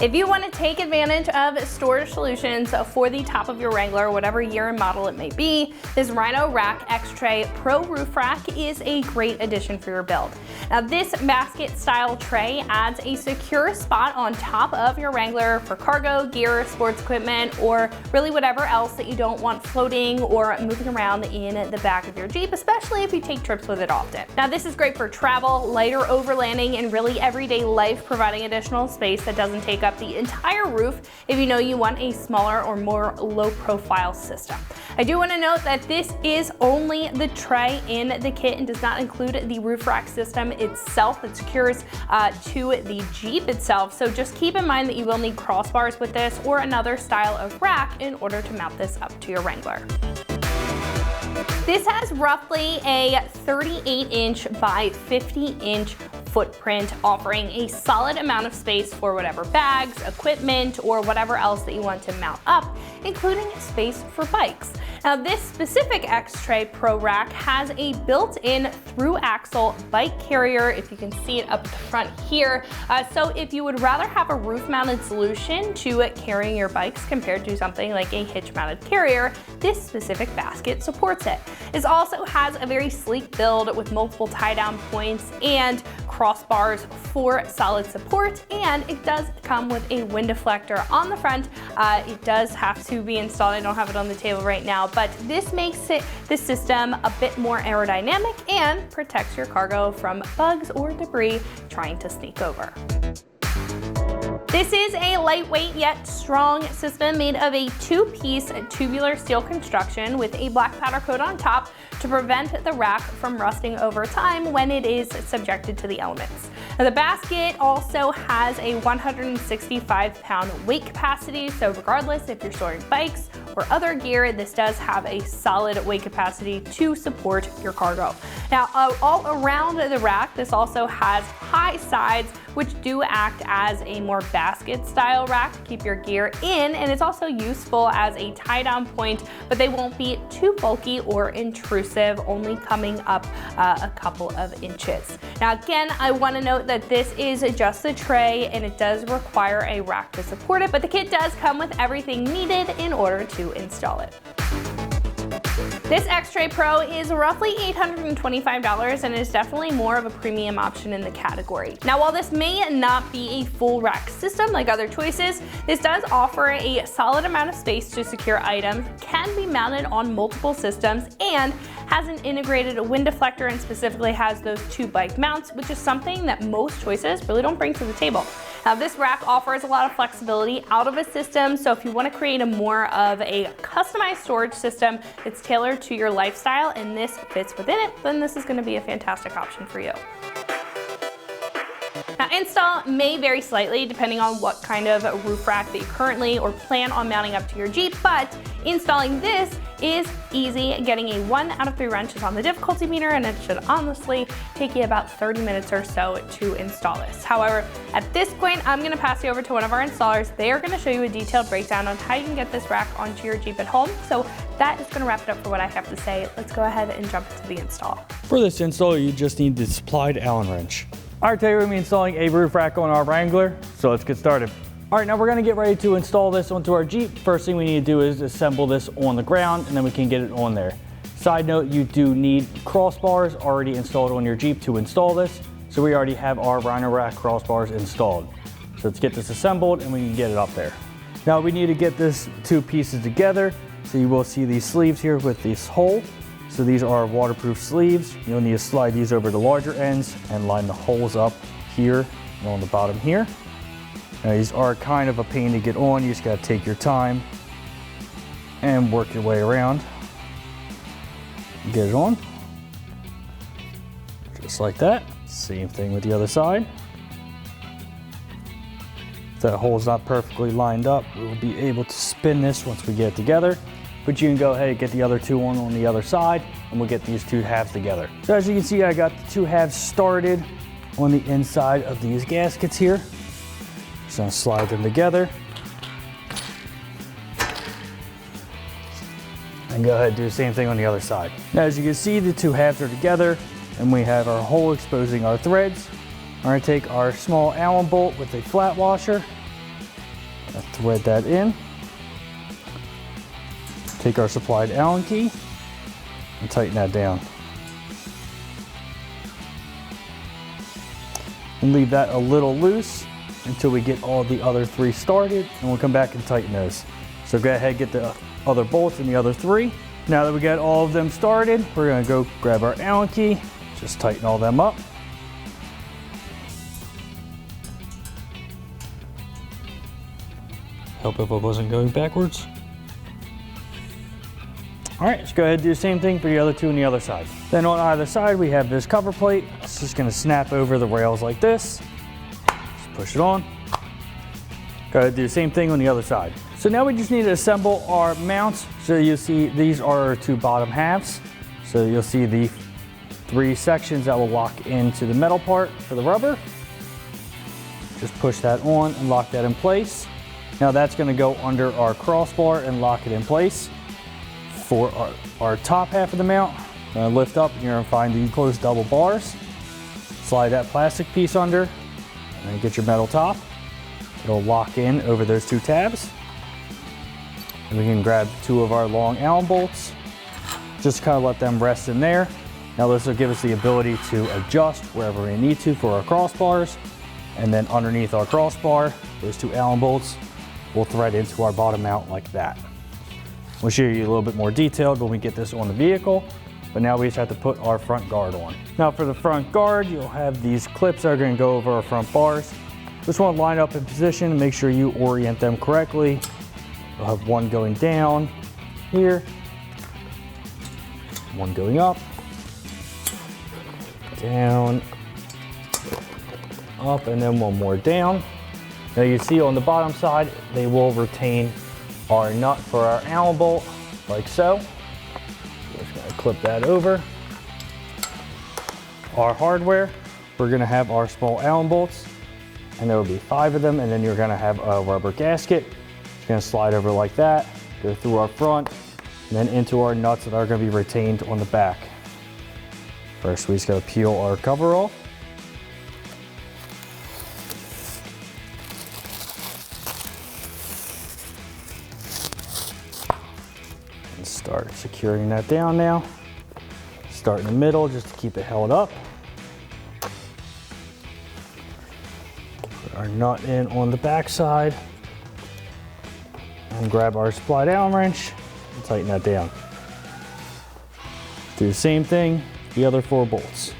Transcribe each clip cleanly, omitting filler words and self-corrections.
If you want to take advantage of storage solutions for the top of your Wrangler, whatever year and model it may be, this Rhino Rack X-Tray Pro Roof Rack is a great addition for your build. Now this basket style tray adds a secure spot on top of your Wrangler for cargo, gear, sports equipment, or really whatever else that you don't want floating or moving around in the back of your Jeep, especially if you take trips with it often. Now this is great for travel, lighter overlanding, and really everyday life, providing additional space that doesn't take up the entire roof if you know you want a smaller or more low profile system. I do want to note that this is only the tray in the kit and does not include the roof rack system itself that secures to the Jeep itself. So just keep in mind that you will need crossbars with this or another style of rack in order to mount this up to your Wrangler. This has roughly a 38-inch by 50-inch footprint, offering a solid amount of space for whatever bags, equipment, or whatever else that you want to mount up, including space for bikes. Now this specific X-Tray Pro Rack has a built-in through-axle bike carrier, if you can see it up at the front here. So if you would rather have a roof-mounted solution to carrying your bikes compared to something like a hitch-mounted carrier, this specific basket supports it. This also has a very sleek build with multiple tie-down points and crossbars for solid support, and it does come with a wind deflector on the front. It does have to be installed. I don't have it on the table right now, but this makes this system a bit more aerodynamic and protects your cargo from bugs or debris trying to sneak over. This is a lightweight yet strong system made of a two-piece tubular steel construction with a black powder coat on top to prevent the rack from rusting over time when it is subjected to the elements. Now, the basket also has a 165-pound weight capacity, so regardless if you're storing bikes or other gear, this does have a solid weight capacity to support your cargo. Now, all around the rack, this also has high sides, which do act as a more basket style rack to keep your gear in, and it's also useful as a tie down point, but they won't be too bulky or intrusive, only coming up a couple of inches. Now again, I want to note that this is just a tray and it does require a rack to support it, but the kit does come with everything needed in order to install it. This X-Tray Pro is roughly $825 and is definitely more of a premium option in the category. Now, while this may not be a full rack system like other choices, this does offer a solid amount of space to secure items, can be mounted on multiple systems, and has an integrated wind deflector and specifically has those two bike mounts, which is something that most choices really don't bring to the table. Now this rack offers a lot of flexibility out of a system, so if you want to create a more of a customized storage system that's tailored to your lifestyle and this fits within it, then this is going to be a fantastic option for you. Now install may vary slightly depending on what kind of roof rack that you currently or plan on mounting up to your Jeep, but installing this is easy. Getting a 1 out of 3 wrenches on the difficulty meter, and it should honestly take you about 30 minutes or so to install this. However, at this point, I'm going to pass you over to one of our installers. They are going to show you a detailed breakdown on how you can get this rack onto your Jeep at home. So that is going to wrap it up for what I have to say. Let's go ahead and jump into the install. For this install, you just need the supplied Allen wrench. All right, today we're going to be installing a roof rack on our Wrangler, so let's get started. All right, now we're going to get ready to install this onto our Jeep. First thing we need to do is assemble this on the ground, and then we can get it on there. Side note, you do need crossbars already installed on your Jeep to install this, so we already have our Rhino Rack crossbars installed. So let's get this assembled and we can get it up there. Now we need to get this two pieces together, so you will see these sleeves here with this hole. So these are waterproof sleeves. You'll need to slide these over the larger ends and line the holes up here and on the bottom here. Now these are kind of a pain to get on. You just gotta take your time and work your way around. Get it on, just like that. Same thing with the other side. If that hole's not perfectly lined up, we'll be able to spin this once we get it together. But you can go ahead and get the other two on the other side, and we'll get these two halves together. So as you can see, I got the two halves started on the inside of these gaskets here. Just gonna slide them together. And go ahead and do the same thing on the other side. Now as you can see, the two halves are together, and we have our hole exposing our threads. We're gonna take our small Allen bolt with a flat washer, Thread that in. Take our supplied Allen key and tighten that down. And leave that a little loose until we get all the other 3 started, and we'll come back and tighten those. So go ahead and get the other bolts and the other 3. Now that we got all of them started, we're gonna go grab our Allen key, just tighten all them up. Hope if I wasn't going backwards. All right, let's go ahead and do the same thing for the other 2 on the other side. Then on either side, we have this cover plate. It's just gonna snap over the rails like this. Just push it on. Go ahead and do the same thing on the other side. So now we just need to assemble our mounts. So you'll see these are our 2 bottom halves. So you'll see the 3 sections that will lock into the metal part for the rubber. Just push that on and lock that in place. Now that's gonna go under our crossbar and lock it in place. For our top half of the mount, I'm gonna lift up and you're gonna find the enclosed double bars. Slide that plastic piece under and then get your metal top. It'll lock in over those 2 tabs. And we can grab 2 of our long Allen bolts. Just kind of let them rest in there. Now this will give us the ability to adjust wherever we need to for our crossbars. And then underneath our crossbar, those 2 Allen bolts will thread into our bottom mount like that. We'll show you a little bit more detailed when we get this on the vehicle, but now we just have to put our front guard on. Now for the front guard, you'll have these clips that are gonna go over our front bars. Just wanna line up in position and make sure you orient them correctly. We'll have one going down here, one going up, down, up, and then one more down. Now you see on the bottom side, they will retain our nut for our Allen bolt, like so. Just gonna clip that over. Our hardware, we're gonna have our small Allen bolts, and there will be 5 of them, and then you're gonna have a rubber gasket. It's gonna slide over like that, go through our front, and then into our nuts that are gonna be retained on the back. First, we just gotta peel our cover off. Start securing that down now. Start in the middle just to keep it held up. Put our nut in on the back side and grab our supplied Allen wrench and tighten that down. Do the same thing, the other 4 bolts.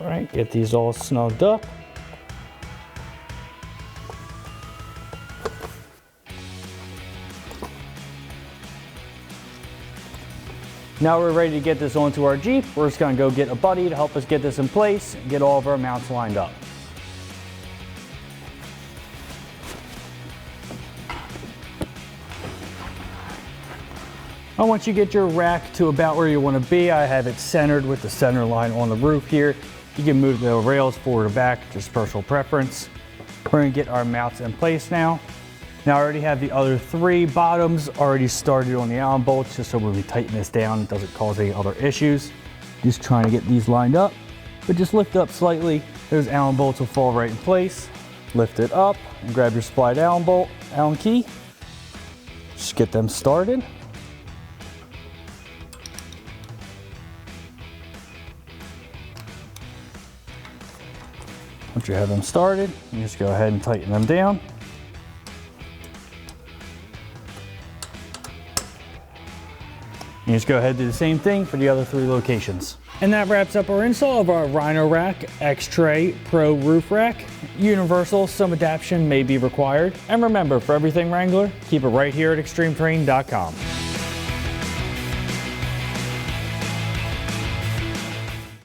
All right, get these all snugged up. Now we're ready to get this onto our Jeep. We're just gonna go get a buddy to help us get this in place and get all of our mounts lined up. Now once you get your rack to about where you want to be, I have it centered with the center line on the roof here. You can move the rails forward or back, just personal preference. We're gonna get our mounts in place now. Now I already have the other 3 bottoms already started on the Allen bolts, just so when we tighten this down, it doesn't cause any other issues. Just trying to get these lined up, but just lift up slightly. Those Allen bolts will fall right in place. Lift it up and grab your supplied Allen bolt, Allen key. Just get them started. Once you have them started, you just go ahead and tighten them down. You just go ahead and do the same thing for the other 3 locations. And that wraps up our install of our Rhino-Rack X-Tray Pro Roof Rack. Universal, some adaptation may be required. And remember, for everything Wrangler, keep it right here at extremeterrain.com.